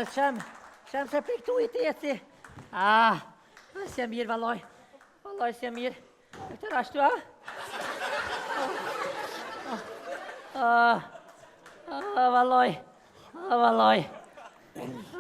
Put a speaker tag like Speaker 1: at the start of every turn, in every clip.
Speaker 1: Shem se për këtu I teci. Se mirë, valoj. Valoj, se mirë. Këtë rashtu, valoj. Valoj.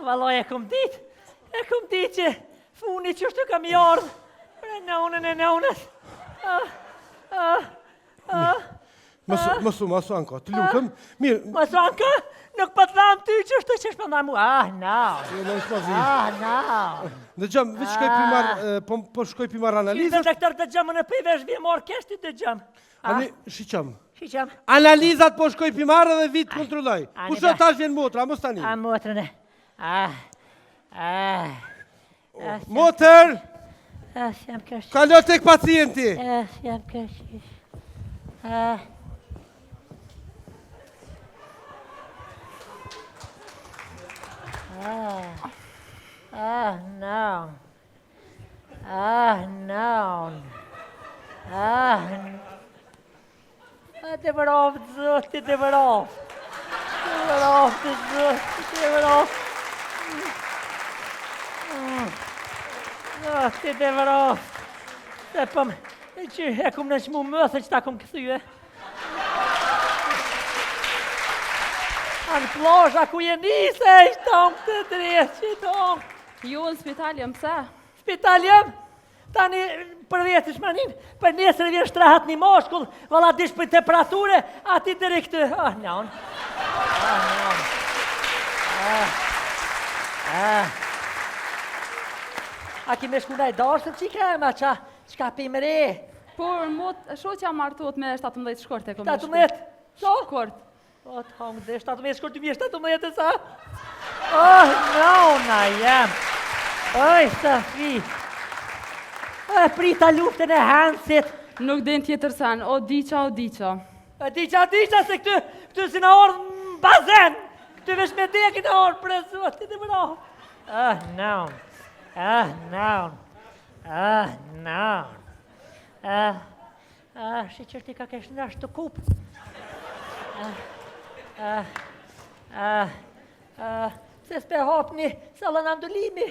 Speaker 1: Valoj, e kom dit. E kom dit që funi që shtu kam I ardhë. E nëunës.
Speaker 2: Masu Anka, të lutëm. Mirë.
Speaker 1: Masu Anka? Nuk pa të dhamë ty që është që shpëndaj mu. No.
Speaker 2: Dhe gjëmë, vë shkoj primar, po shkoj primar analizat.
Speaker 1: Shqive doktor të gjëmë në pëjvesh vje morë keshti të gjëmë.
Speaker 2: Shiqëm.
Speaker 1: Shiqëm.
Speaker 2: Analizat po shkoj primar dhe vitë kontrolloj. Kusho tash vjen motra, mos tani.
Speaker 1: Motrën e.
Speaker 2: Motër!
Speaker 1: Jam kësht.
Speaker 2: Kalo tek pacienti.
Speaker 1: Jam kësht. No. Det var av, Zoti, det var av. Det var av, Zoti, det var av. Zoti, det var av. Sepam, jeg kom den små møter, ikke da kom këthyre. Han plasha ku je nise, I tomt të dreqë, I tomt.
Speaker 3: Jo, në spitaljem, pse?
Speaker 1: Spitaljem? Tani për vjetës manin, për nesër vjen shtrahat një moshkull, vala dish për temperature, ati diri këtë. Njon. A ki me shkuna I dashën që I kema, qka pime re?
Speaker 3: Por, shoqja martot me 17 shkort e kom
Speaker 1: 17?
Speaker 3: Shkort.
Speaker 1: O, të hongë dhe 17 shkort I mje 17 e sa? Nona jem. Oj, Safi. Prita luftën e Hansit.
Speaker 3: Nuk din tjetër sen, o diqa.
Speaker 1: Diqa, se këtu si në orë në bazen. Këtu vesh me deki në orë, për e zotit e mëro. Shqyqër ti ka kesh në ashtë të kupë. Se s'pe hapni, se allë në ndulimi.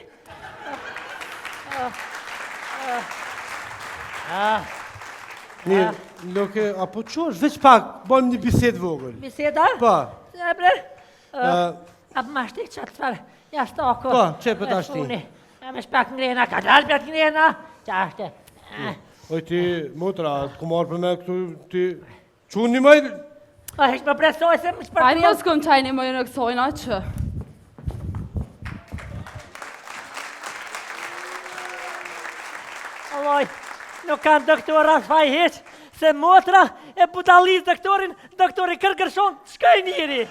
Speaker 2: Mirë, loke, apo qosh, veç pak, bojmë një bisedë vogël.
Speaker 1: Biseda?
Speaker 2: Pa.
Speaker 1: Sebre? Apë ma shtik qatë farë, jashtë ako.
Speaker 2: Pa, që për ta shti?
Speaker 1: Me shpak ngrena, ka dalë për ngrena, qashtë.
Speaker 2: Oj ti, motra, të kumarë për me këtu, ti, qunë një mëjë?
Speaker 1: Heq më presoj se më shpërtrim.
Speaker 3: Ajë mos kom qajni më në kësojna që.
Speaker 1: Alloj, nuk kanë doktor asfaj heq, se motra e budaliz doktori kërkërshon, shkaj njëri.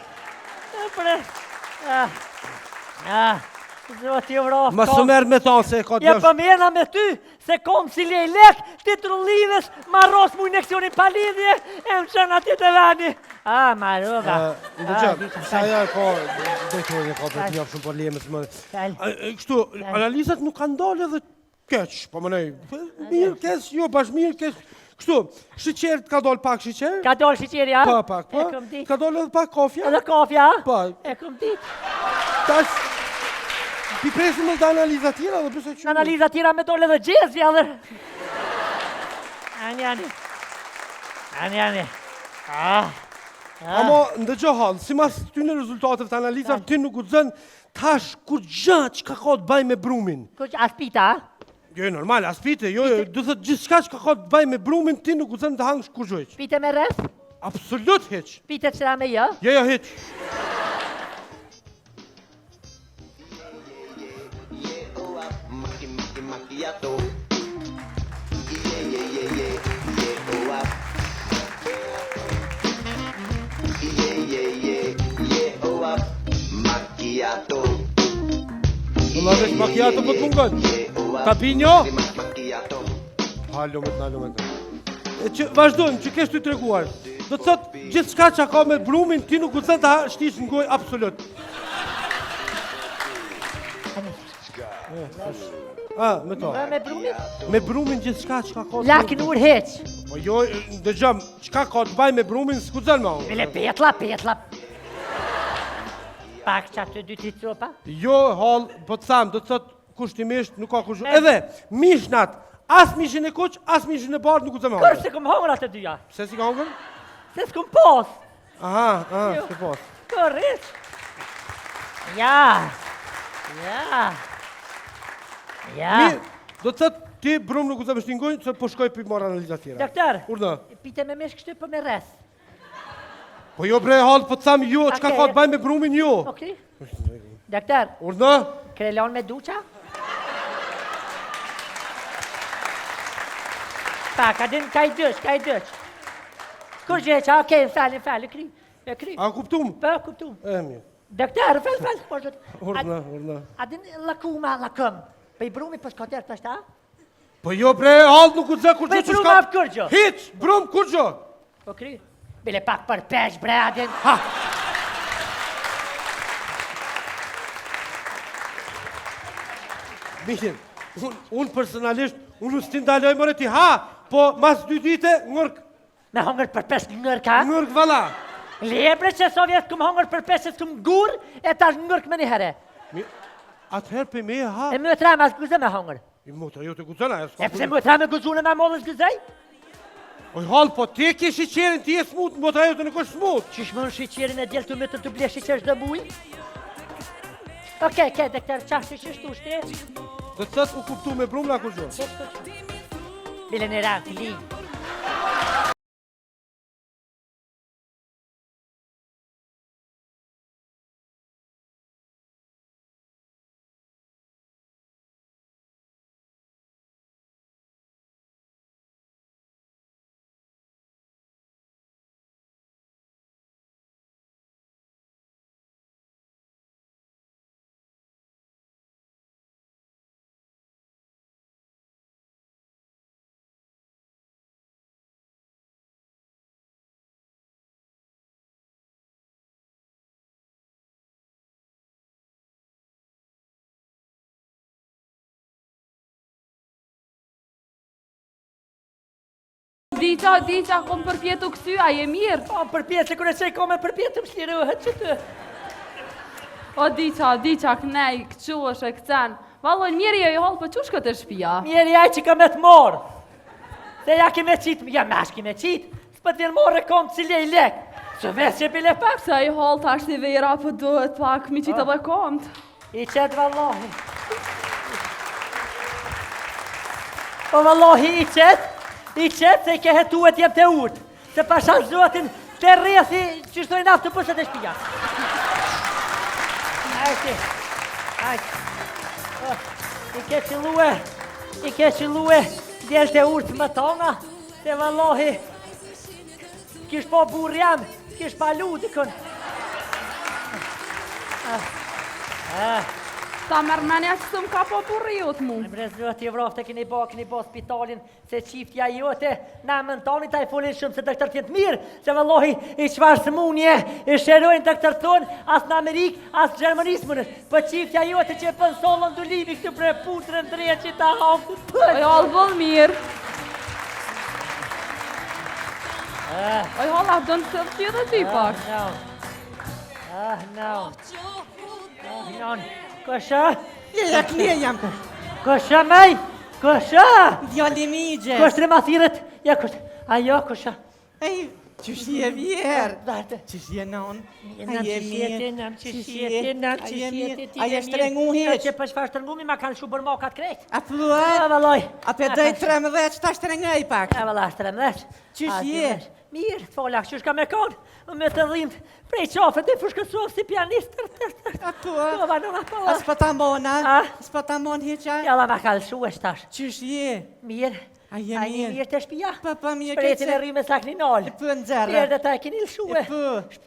Speaker 1: Zoti Evropë.
Speaker 2: Ma së merë me tonë se ka të
Speaker 1: ja përmena me ty, se kom si lejlek, ti trullives, ma ros mu inekcionin pa lidhje, e më qënë ati të veni. Maruga.
Speaker 2: Ndë që, sa ja ka, doktorin e ka për të njëpë shumë problemet më. Kështu, analizat nuk kanë dalë edhe keq, po më nej, mirë keq, jo, bash mirë keq. Kështu, shiqerët ka dalë pak shiqerë?
Speaker 1: Ka dalë shiqerë, ja?
Speaker 2: Pa, pak, pa. Ka dalë edhe pak kofja?
Speaker 1: Edhe kofja?
Speaker 2: Pa.
Speaker 1: E këm dit.
Speaker 2: Tash, pi presim edhe analiza tjera dhe përse që...
Speaker 1: Analiza tjera me dole dhe gjezvja dhe... Anjani.
Speaker 2: Amo, ndëgjo halë, si mas ty në rezultatëve të analizave, ty nuk u zënë tash kur gjë që ka ka të baj me brumin.
Speaker 1: Aspita,
Speaker 2: Jo, normal, aspite, jo, du thët gjithë shka që ka ka të baj me brumin, ti nuk u zënë të hangë kur gjojq.
Speaker 1: Pite me rrës?
Speaker 2: Absolut heq.
Speaker 1: Pite qëra me jo?
Speaker 2: Jo, heq. Në vesh macchiato për të mungën. Capinjo? Halo me të. E që vazhdojmë, që kesh të treguar. Do të thotë, gjithë shka që ka me brumin, ti nuk u thënë të shtish në gojë, absolut. Me to.
Speaker 1: Me brumin?
Speaker 2: Me brumin gjithë shka që ka ka...
Speaker 1: Lakin ur heq.
Speaker 2: Po jo, dëgjëm, qka ka të baj me brumin, s'ku zënë ma unë.
Speaker 1: Vile petla. pak që atë dy t'i copa?
Speaker 2: Jo, hall, po të tham, do të thot kushtimisht nuk ka kush. Edhe mishnat, as mishin e kuq, as mishin e bardh nuk u të me
Speaker 1: Kërë se këm hongër atë dyja?
Speaker 2: Pse si ka hongër?
Speaker 1: Se s'këm pos.
Speaker 2: Aha, s'ke pos.
Speaker 1: Kërës. Ja.
Speaker 2: Mirë, do të thot ti brum nuk u të me shtingojnë, se po shkoj për marrë analizat tjera.
Speaker 1: Doktor,
Speaker 2: Urna.
Speaker 1: pite me mesh kështu për me res.
Speaker 2: Po jo bre hall, po të tham jo, çka ka të bajnë me brumin jo.
Speaker 1: Okej. Doktor,
Speaker 2: Urna.
Speaker 1: krelon me duqa? Pak, adin ka i dëq. Kur gjeqa, okej, falë, kry.
Speaker 2: A kuptum?
Speaker 1: Po, kuptum.
Speaker 2: Mirë.
Speaker 1: Doktor, falë.
Speaker 2: Urna.
Speaker 1: Adin lakëm. Pe i brumi për shkoter të ashta?
Speaker 2: Po jo bre, hall nuk u të kur
Speaker 1: Pe i
Speaker 2: që
Speaker 1: brumi
Speaker 2: shka...
Speaker 1: avë kërgjo?
Speaker 2: Hiq, brum, kur gjo?
Speaker 1: Po kry. Bile pak për pesh, bre, adin.
Speaker 2: Ha! Mihin, unë personalisht, unë s'ti ndaloj mërë ti ha, po mas 2 dite ngërk.
Speaker 1: Me hongër për pesh ngërk, ha?
Speaker 2: Ngërk vala.
Speaker 1: Lebre që sovjet këm hongër për pesh e s'këm gur, e tash ngërk me një herë.
Speaker 2: Atëherë për me ha.
Speaker 1: E më të rame as gëzë me hongër.
Speaker 2: I motra jo të guzëna, e s'ka
Speaker 1: E pëse më të rame gëzune me modës gëzëj?
Speaker 2: Oj hall, po ti ke shiqerin, ti e smut, motra jo të nuk është smut.
Speaker 1: Qish më në shiqerin e djelë të me të ble shiqer shdo buj? Okej, doktor, qashtë që shtu shte?
Speaker 2: Do të thot u kuptu me brum la kur gjo.
Speaker 1: Bile në rang, li.
Speaker 3: Diqa, kom përpjetu kësy, a je mirë?
Speaker 1: O, përpjetë, se kërë që i kome përpjetë, më shlirohet që të...
Speaker 3: O, diqa, knej, këqu është e këcen. Valoj, mirë jo i holë, për qush këtë shpia?
Speaker 1: Mirë jaj që ka me të morë. Se ja ki me qitë, ja me ashki me qitë, s'pët vjen morë e kom cilje i lekë. Që vesë që bile pak.
Speaker 3: Se i holë, ta është i vejra, për duhet pak, mi qitë edhe komt.
Speaker 1: I qetë vallohi. O vallohi, i qetë se i ke hetu e t'jem të urtë. Se pasha zotin të rresi që shtoj naftë të pësët e shpia. Ajti. I ke qëllue djelë të urtë më tona, se vallohi, kish po burë jam, kish pa ludikën.
Speaker 3: Ta mërmenja që sëmë ka po burri jotë mu.
Speaker 1: Në brezot i vrofte kini bo spitalin se qiftja jote na mëntoni ta i folin shumë se doktor tjetë mirë, se vëllohi i qfarë së munje i shërojnë doktor tonë as në Amerikë, as Gjermanisë mënës, për qiftja jote që e pënsollën dulimi këtë bre putrën drejë që ta hafë të pëllë.
Speaker 3: Oj, halë bëllë mirë. Oj, halë, a dënë të të dhe ty pak.
Speaker 1: No. Kësha?
Speaker 4: Ja klije jam kë.
Speaker 1: Kësha mej? Kësha?
Speaker 4: Djalli mi i gjesë.
Speaker 1: Kështre ma thirët? Ja kësha. Ajo kësha.
Speaker 4: Ej, qësh je vjerë?
Speaker 1: Darte.
Speaker 4: Qësh je non?
Speaker 1: A je mirë?
Speaker 4: A je shtrengu heq?
Speaker 1: Që për shfar shtrengu ma kanë shubër mokat krejt.
Speaker 4: A plua?
Speaker 1: A valoj.
Speaker 4: A pe dëj 13 ta shtrengaj pak.
Speaker 1: A valaj 13.
Speaker 4: Qësh je?
Speaker 1: Mirë, të folak, qësh ka me konë? Me të dhimt, prej qafët e fushkësovë si pianist.
Speaker 4: A tua? A s'pa mona? S'pa ta mon heqa?
Speaker 1: Jalla ma kalëshu e shtash.
Speaker 4: Qësh je?
Speaker 1: Mirë.
Speaker 4: A je mirë?
Speaker 1: Mirë të shpia?
Speaker 4: Pa mirë
Speaker 1: Shpretin e rrime sa kni nalë.
Speaker 4: Për nëzërë.
Speaker 1: Mirë dhe ta e kini lëshue.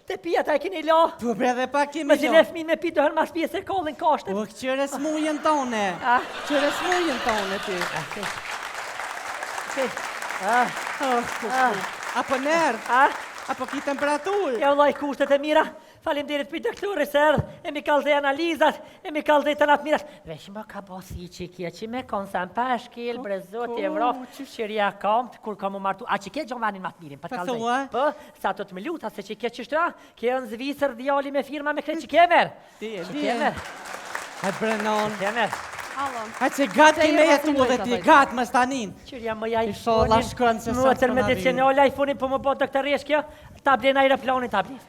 Speaker 1: Të pia ta e kini la.
Speaker 4: Po bre dhe pa kemi
Speaker 1: Më si le fmin me pi të hërë mas pjesë e kollin kashtet.
Speaker 4: O, qëre s'mujën tone. Qëre s'mujën tone ty.
Speaker 1: Apo nërë?
Speaker 4: Apo ki temperaturë?
Speaker 1: Ja vllai kushtet e mira. Faleminderit për doktorit se erdh. E mi kallë analizat, e mi kallë të natë mirat. Veç më ka bosi që kje që me konsan pa shkel, brezot e Evropë, qëshirja kamt, kur kam u martu. A që kje gjomanin matë mirin, për kallë
Speaker 4: thua?
Speaker 1: Po, sa të me luta, se që kje qështra, kje në Zvicër djali me firma me kre që kje merë. Që kje merë.
Speaker 4: Hajt Brenon.
Speaker 1: Kje merë.
Speaker 4: Hajt që gatë ki me jetu dhe ti, gatë më stanin.
Speaker 1: Qërja më ja
Speaker 4: Inshallah, shkon se sa
Speaker 1: Muatër
Speaker 4: s'kona
Speaker 1: medicinale iPhone-in po më bot doktoresh kjo, ta blen aeroplanin ta blen.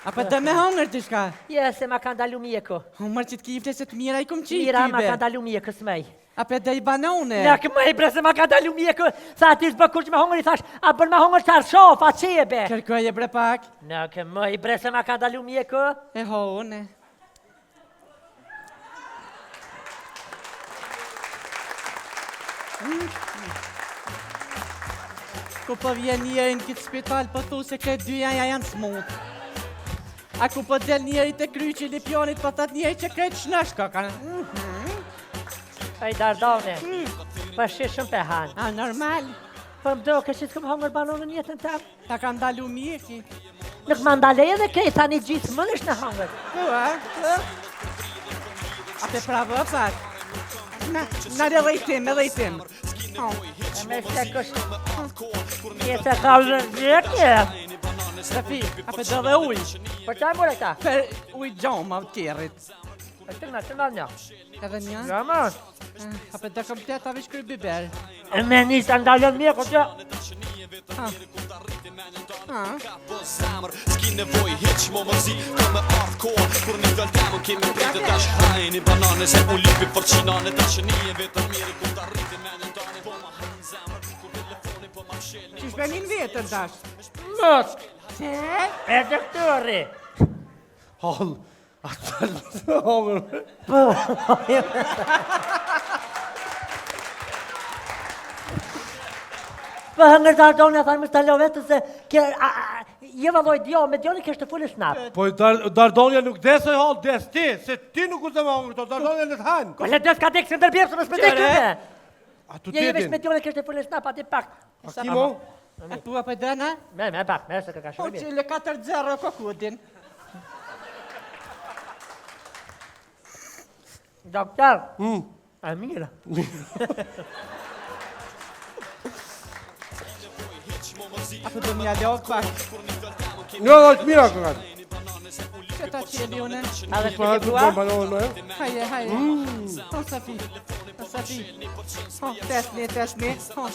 Speaker 4: Apo dhe me hongër të shka?
Speaker 1: Je, se ma ka ndalu mjeku.
Speaker 4: Hongër që t'kifte se t'mira i kum qitë
Speaker 1: Mira ma ka
Speaker 4: tybe.
Speaker 1: ndalu mjeku s'mej.
Speaker 4: Apo dhe i banone.
Speaker 1: Ja këmë e bre se ma ka ndalu mjeku, sa ati s'bë kur që me hongër i thash, a bën me hongër qar shof, a qebe.
Speaker 4: Kërkoj e bre pak.
Speaker 1: Në këmë e bre se ma ka ndalu mjeku.
Speaker 4: E hone. Ku po vjen njeri në këtë spital, po thu se këtë dyja janë smut. A ku po del njeri të kryqi lipionit, po thot njeri që këtë shnëshko kanë.
Speaker 1: Ej, Dardone, po shishëm pe hanë.
Speaker 4: A, normal.
Speaker 1: Po më do, kështë s'këm hongër banonën jetën tam.
Speaker 4: Ta ka ndalu mjeki.
Speaker 1: Nuk më ndale edhe kej, tani gjithë më nësh në hongër.
Speaker 4: A te pravo, pak. Na dhe dhejtim, e dhejtim.
Speaker 1: E me shte kështë, jetë e kallë gjekje.
Speaker 4: Shafi, a pe dhe dhe uj.
Speaker 1: Për qaj mure këta?
Speaker 4: Per uj gjomë av tjerit.
Speaker 1: Për të nga një.
Speaker 4: Edhe një?
Speaker 1: Ja, ma.
Speaker 4: A pe dhe komplet avish kërë biber.
Speaker 1: E me njështë ndalën mjeku që.
Speaker 5: S'ki nevoj hiq mo mëzi Ka me ardhkoa Kur një dal temu kemi prejtë Dash hajni banane Se u lipi për qinane Dashënije vetër mire Ku ta rriti menën tane Po ma hajnë zemër Ku telefoni po ma mshelë
Speaker 4: Qish benin vetër dash?
Speaker 1: Mët,
Speaker 4: Që?
Speaker 1: e doktori.
Speaker 2: Hall, atë të hongër.
Speaker 1: Po hëngër Dardone, thanë më stalo vetë se je valloj dio, me dioni kështë të fulli snap.
Speaker 2: Po Dardonja nuk desë hall, des ti, se ti nuk u të më hongër, to Dardonja në të hanë.
Speaker 1: Ko le des ka dekë se ndërbjerë, se më s'me dekë me.
Speaker 2: A tu
Speaker 1: Je veç
Speaker 2: tjetin.
Speaker 1: me dioni kështë të fulli snap, ati pak.
Speaker 2: A kimo?
Speaker 4: A tu apo dëna?
Speaker 1: Me pak, me se ka
Speaker 4: Po
Speaker 1: shumë.
Speaker 4: që le 4-0 kokudin.
Speaker 1: Doktor, a mira.
Speaker 4: Apo do mja lov pak.
Speaker 2: Jo, është mira këgat.
Speaker 4: Që ta qeli unë?
Speaker 1: A dhe
Speaker 2: Po
Speaker 1: shpike
Speaker 2: atë të
Speaker 1: tua?
Speaker 2: bëm banonë me.
Speaker 4: Haje, haje. O, Safi. O, Safi. O, tesni. O,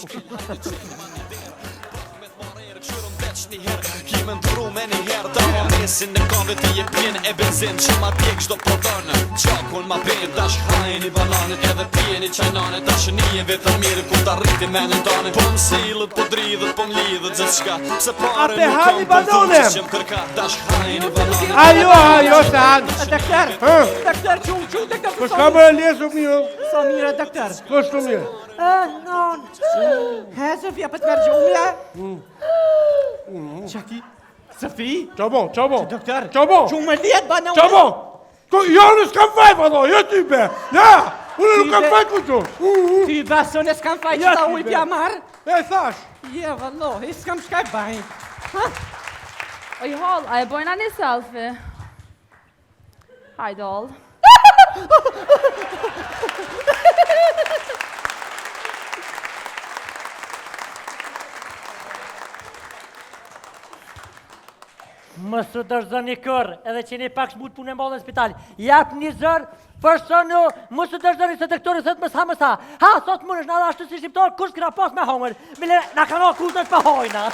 Speaker 5: Një herë, ki me ndru me një herë Da ma mesin në kave ti je pjen e benzin Që ma tjek shdo prodërnë Qakun ma bejnë Dash hajni bananit Edhe pjeni qajnanit Dashënije vetër mire Ku ta rriti menën tane Po më silët, po dridhët, po më lidhët Zë qka Se pare
Speaker 2: Ape
Speaker 5: nuk
Speaker 2: hani
Speaker 5: kom Po
Speaker 2: banane.
Speaker 5: thunë që qëm kërka Dash hajni bananit
Speaker 2: Ajo, se hanë.
Speaker 4: doktor.
Speaker 2: Hë?
Speaker 4: Doktor, që doktor.
Speaker 2: Po shka më e lesë u mirë.
Speaker 4: Sa mire, doktor.
Speaker 2: Po shtu mirë.
Speaker 1: Non.
Speaker 4: He, Sofia, për të mërë gjumja? Qaki? Sofi?
Speaker 2: Qa bon?
Speaker 4: Doktor?
Speaker 2: Qa bon?
Speaker 4: Qumë lijet banë
Speaker 2: Qa bon? Jo, në s'kam faj, pa do, jo ty be. Ja, unë nuk kam faj ku që.
Speaker 4: Ty bason e s'kam faj që
Speaker 2: Ja,
Speaker 4: ta
Speaker 2: ti
Speaker 4: uj
Speaker 2: be.
Speaker 4: pja marë?
Speaker 2: E thash.
Speaker 4: Je, vallohi, s'kam shkaj bajnë.
Speaker 3: Oj, hall, a e bojna një selfie? Hajde, hall.
Speaker 1: Më së dërë një kërë, edhe që një pak shmut punë e mbollë në spitali. Japë një zërë, përshënë, më së dërë një se doktori thëtë më sa. Ha, sot më nëshë në ashtu si shqiptarë, kush këra pas me hongër. Mile, në kanë o kuzët për hojna.